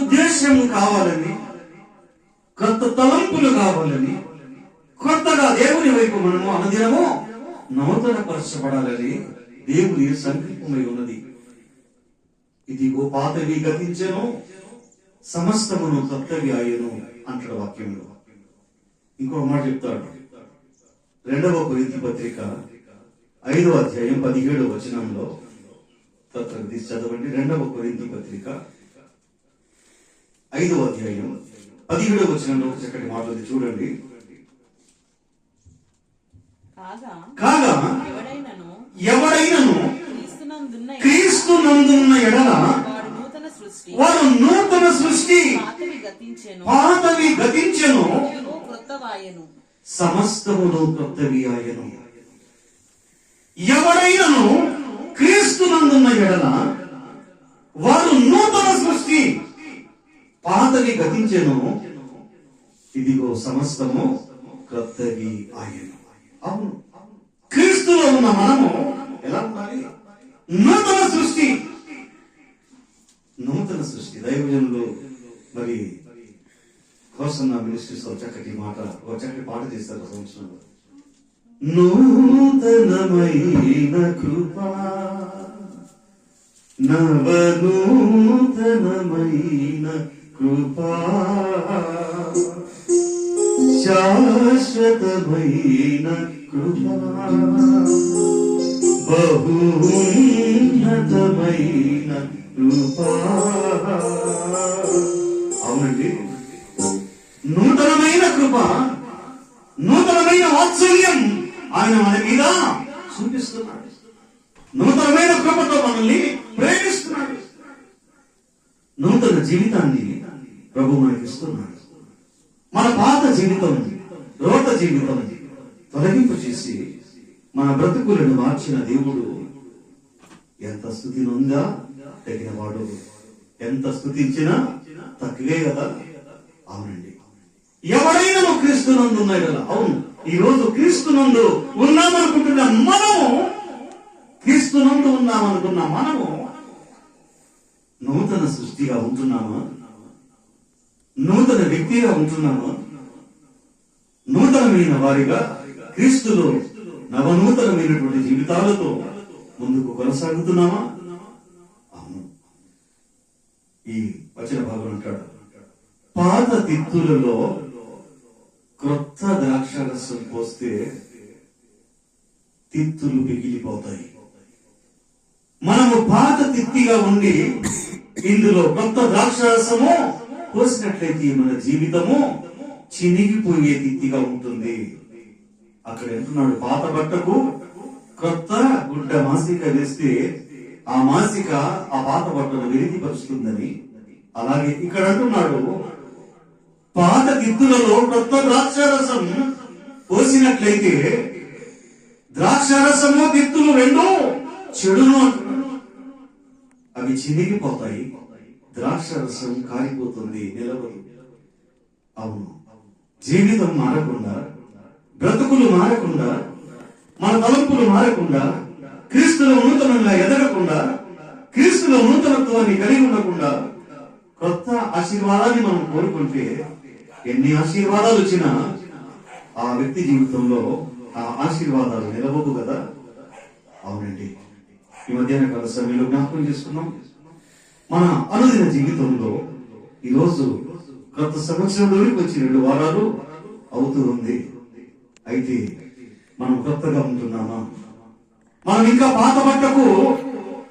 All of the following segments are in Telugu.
ఉద్దేశం కావాలని, కొత్త తలంపులు కావాలని, కొత్తగా దేవుని వైపు మనము అనుదినము నూతన పరచబడాలని దేవుని సంకల్పమై ఉన్నది. ఇదిగో పాతవి గతించెను, సమస్తమును కొత్తవి ఆయను అంటాడు వాక్యంలో. ఇంకో మాట చెప్తాడు, 2వ కొరింథీ పత్రిక 5వ అధ్యాయం 17వ వచనంలో. తీసి చదవండి. 2వ కొరింథీ పత్రిక 5వ అధ్యాయం 17వ వచనంలో చక్కటి మాటలు చూడండి. కాగా ఎవడైనను క్రీస్తునందున్న ఎడల వారు నూతన సృష్టి, పాతవి గతించెను, సమస్తమును కొత్తవి ఆయను. ఎవడైనను క్రీస్తునందున్న ఎడల వారు నూతన సృష్టి, పాతవి గతించెను, ఇదిగో సమస్తము కొత్తవి ఆయను. అవును, క్రీస్తులో ఉన్న మనము ఎలా ఉండాలి? నూతన సృష్టి. నూతన సృష్టి. దైవజనులు మరి హోసన్న మినిస్ట్రీస్ చక్కటి మాట, ఒక చక్కటి పాట చేస్తారు సంవత్సరంలో. నూతనమైన కృపా, నవనూతనమైన కృపా, శాశ్వతమైన కృపా, బహున్నతమైన కృపా. అవునండి, నూతనమైన కృప, నూతనమైన వాత్సల్యం ఆయన మన మీద చూపిస్తున్నాడు. నూతనమైన కృపతో మనల్ని ప్రేమిస్తున్నాడు. నూతన జీవితాన్ని ప్రభు మనకిస్తున్నాడు. మన పాత జీవితం, రోత జీవితం తొలగింపు చేసి మన బ్రతుకులను మార్చిన దేవుడు ఎంత స్తుతి నొందా తగిన వాడు, ఎంత స్తుతించినా తక్కువే కదా. అవునండి, ఎవరైనా క్రీస్తునందు ఉన్నాయి కదా. అవును, ఈ రోజు క్రీస్తునందు ఉన్నామనుకుంటున్న మనము, క్రీస్తునందు ఉన్నామనుకున్న మనము నూతన సృష్టిగా ఉంటున్నామా? నూతన వ్యక్తిగా ఉంటున్నామా? నూతనమైన వారిగా క్రీస్తులో నవనూతనమైనటువంటి జీవితాలతో ముందుకు కొనసాగుతున్నామా? అవును. ఈ వచన భాగం అంటాడు, పాత తిత్తులలో క్రొత్త ద్రాక్షారసం పోస్తే తిత్తులు పిగిలిపోతాయి. మనము పాత తిత్తిగా ఉండి ఇందులో కొత్త ద్రాక్షారసము పోసినట్లయితే మన జీవితము చినిగిపోయే తిత్తిగా ఉంటుంది. అక్కడ అంటున్నాడు, పాత బట్టకు కొత్త గుడ్డ మాసిక వేస్తే ఆ మాసిక ఆ పాత బట్టను విరిగిపరుస్తుందని. అలాగే ఇక్కడ అంటున్నాడు, పాత తిత్తులలో కొత్త ద్రాక్షారసం పోసినట్లయితే ద్రాక్షారసము తిత్తులు రెండు చెడును అంటున్నాడు. అవి చినిగిపోతాయి, ద్రాక్షారసం కారిపోతుంది, నిలవదు. అవును, జీవితం మారకుండా, బ్రతుకులు మారకుండా, మన తలంపులు మారకుండా, క్రీస్తులో నూతనంగా ఎదగకుండా, క్రీస్తులో నూతనత్వాన్ని కలిగి ఉండకుండా కొత్త ఆశీర్వాదాన్ని మనం కోరుకుంటే ఎన్ని ఆశీర్వాదాలు వచ్చినా ఆ వ్యక్తి జీవితంలో ఆ ఆశీర్వాదాలు నిలవవు కదా. అవునండి, ఈ మధ్యాహ్న కాల సమయంలో జ్ఞాపకం చేసుకున్నాం, మన అనుదిన జీవితంలో ఈరోజు కొత్త సంవత్సరంలోకి వచ్చి 2 వారాలు అవుతూ ఉంది. అయితే మనం కొత్తగా ఉంటున్నామా? మనం ఇంకా పాత బట్టకు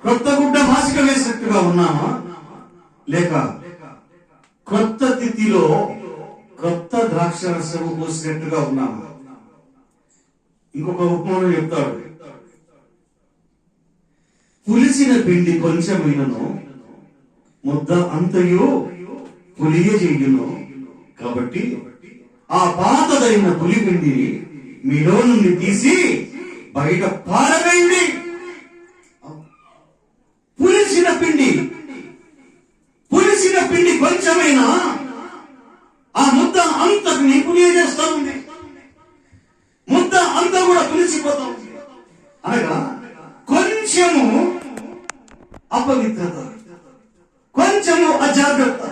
కొత్త గుడ్డ మాసిక వేసినట్టుగా ఉన్నామా? లేక కొత్త తిథిలో కొత్త ద్రాక్షరసము పోసినట్టుగా ఉన్నామా? ఇంకొక ఉపమానం చెప్తాడు, పులిసిన పిండి కొంచెమైనను ముద్ద అంతయు పులియజేయును. కాబట్టి ఆ పాతదైన పులిపిండిని మీలో నుండి తీసి బయట పారవేయండి. పులిసిన పిండి కొంచెమైనా ఆ ముద్ద అంతని పులియజేస్తా ఉంది. ముద్ద అంతా కూడా పులిసిపోతా ఉంది. అనగా కొంచెము అపవిత్రత, కొంచెము అజాగ్రత్త,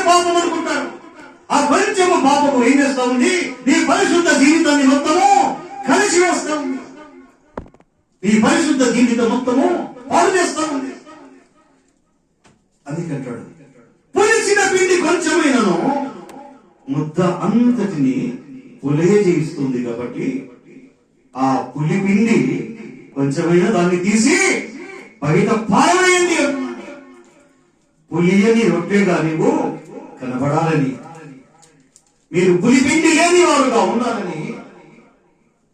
పాపం అనుకుంటారు. ఆ కొంచెము పాపము ఏం చేస్తా ఉంది? నీ పరిశుద్ధ జీవితాన్ని మొత్తము కలిసి వేస్తా ఉంది. నీ పరిశుద్ధ జీవితం మొత్తము పాడు చేస్తా ఉంది. అది అంటాడు, పులిసిన పిండి కొంచెమైనను ముద్ద అంతటిని పులియజేయిస్తుంది. కాబట్టి ఆ పులి పిండి కొంచెమైనా దాన్ని తీసి బయట పారవేయండి. పులియని రొట్టెగా నీవు కనబడాలని, మీరు పులిపిండి లేని వారుగా ఉండాలని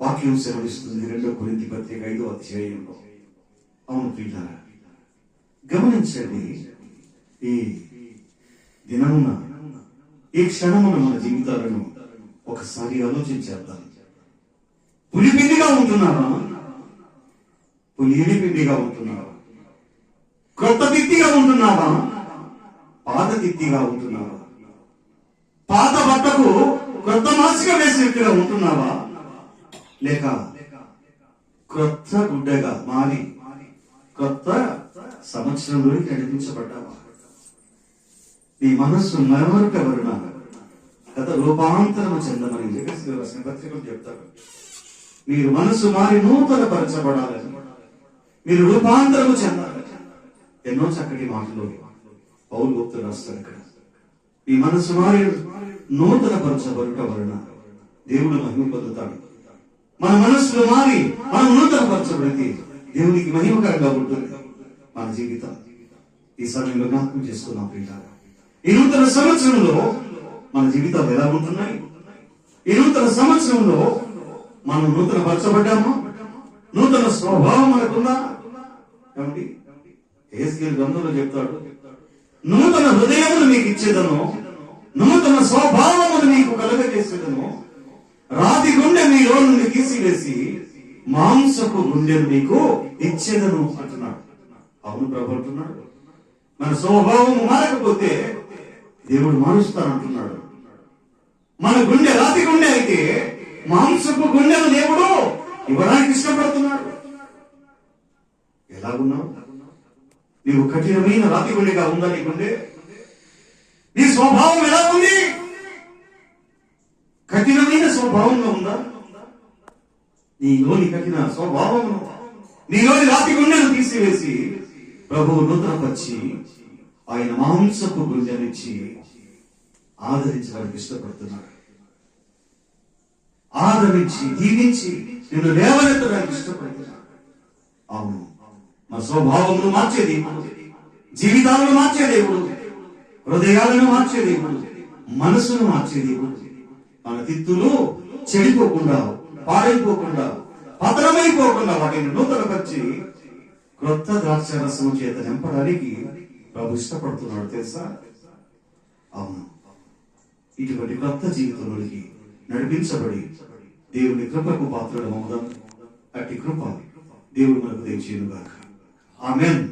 వాక్యం సెలవిస్తుంది 2 కొరింథీ పత్రిక 5వ అధ్యాయంలో. అవును ప్రియులారా, గమనించండి, ఈ దినమున ఈ క్షణమున మన జీవితాలను ఒకసారి ఆలోచించేద్దాం. పులిపిండిగా ఉంటున్నావా? పులియని పిండిగా ఉంటున్నావా? క్రొత్త తిత్తిగా ఉంటున్నావా? పాత తిత్తిగా ఉంటున్నావా? పాత బట్టకు క్రొత్త మాసిక వేసినట్టుగా ఉంటున్నావా? లేక క్రొత్త గుడ్డగా మారి కొత్త సంవత్సరంలోకి నడిపించబడ్డావా? నీ మనస్సు మరొక వరుణ గత రూపాంతరము చెందమని జగస్సు రాసిన పత్రికలు చెప్తారు. మీరు మనసు మారి నూతన పరచబడాలని, మీరు రూపాంతరము చెందాలి. ఎన్నో చక్కటి మాటలు పౌలు భక్తుడు రాస్తాడు ఇక్కడ. ఈ మనసు మారి నూతన పరచబడుట వలన దేవుడు మహిమ పొందుతాడు. మన మనస్సులో మారి మనం నూతన పరచబడితే దేవునికి మహిమకరంగా ఉంటుంది మన జీవితం. ఈ సమయంలో జ్ఞాపకం చేసుకున్నాం ప్రియులారా, ఈ నూతన సంవత్సరంలో మన జీవితాలు ఎలా ఉంటున్నాయి? ఈ నూతన సంవత్సరంలో మనం నూతన పరచబడ్డామా? నూతన స్వభావం మనకుందా? ఏమండి, హెస్కేలు గ్రంథంలో చెప్తాడు, నూతన హృదయమును మీకు ఇచ్చేదను, నూతన స్వభావమును మీకు కలగజేసేదను, రాతి గుండె మీలో నుండి తీసివేసి మాంసపు గుండెను మీకు ఇచ్చేదను అంటున్నాడు. అవును ప్రభు అంటున్నాడు. మన స్వభావం మారకపోతే దేవుడు మారుస్తానంటున్నాడు. మన గుండె రాతి గుండె అయితే మాంసపు గుండెను దేవుడు ఇవ్వడానికి ఇష్టపడుతున్నాడు. ఎలాగున్నావు? నీవు కఠినమైన రాతి గుండెగా ఉందా నీ గుండె? నీ స్వభావం ఎలా ఉంది? కఠినమైన స్వభావంగా ఉందా? నీలోని కఠిన స్వభావమును, నీలోని రాతి గుండెను తీసివేసి ప్రభువు నూతనపరిచి ఆయన మాంసపు గుండెనిచ్చి ఆదరించడానికి ఇష్టపడుతున్నాడు. ఆదరించి దీవించి నిన్ను లేవనెత్తడానికి ఇష్టపడుతున్నాడు. అవును, మన స్వభావమును మార్చే దేవుడు, జీవితాలను మార్చే దేవుడు, హృదయాలను మార్చే దేవుడు, మనసును మార్చే దేవుడు. మన తిత్తులు చెడిపోకుండా, పాడైపోకుండా, పతనమైపోకుండా వాటిని నూతనపరిచి క్రొత్త ద్రాక్ష రసము చేత నింపడానికి ప్రభు ఇష్టపడుతున్నాడు తెలుసా? అవును, ఇటువంటి క్రొత్త జీవితంలోకి నడిపించబడి దేవుని కృపకు పాత్రలు అవుదాం. అట్టి కృప దేవుడు మనకు దయచేయునుగాక. ఆమేన్.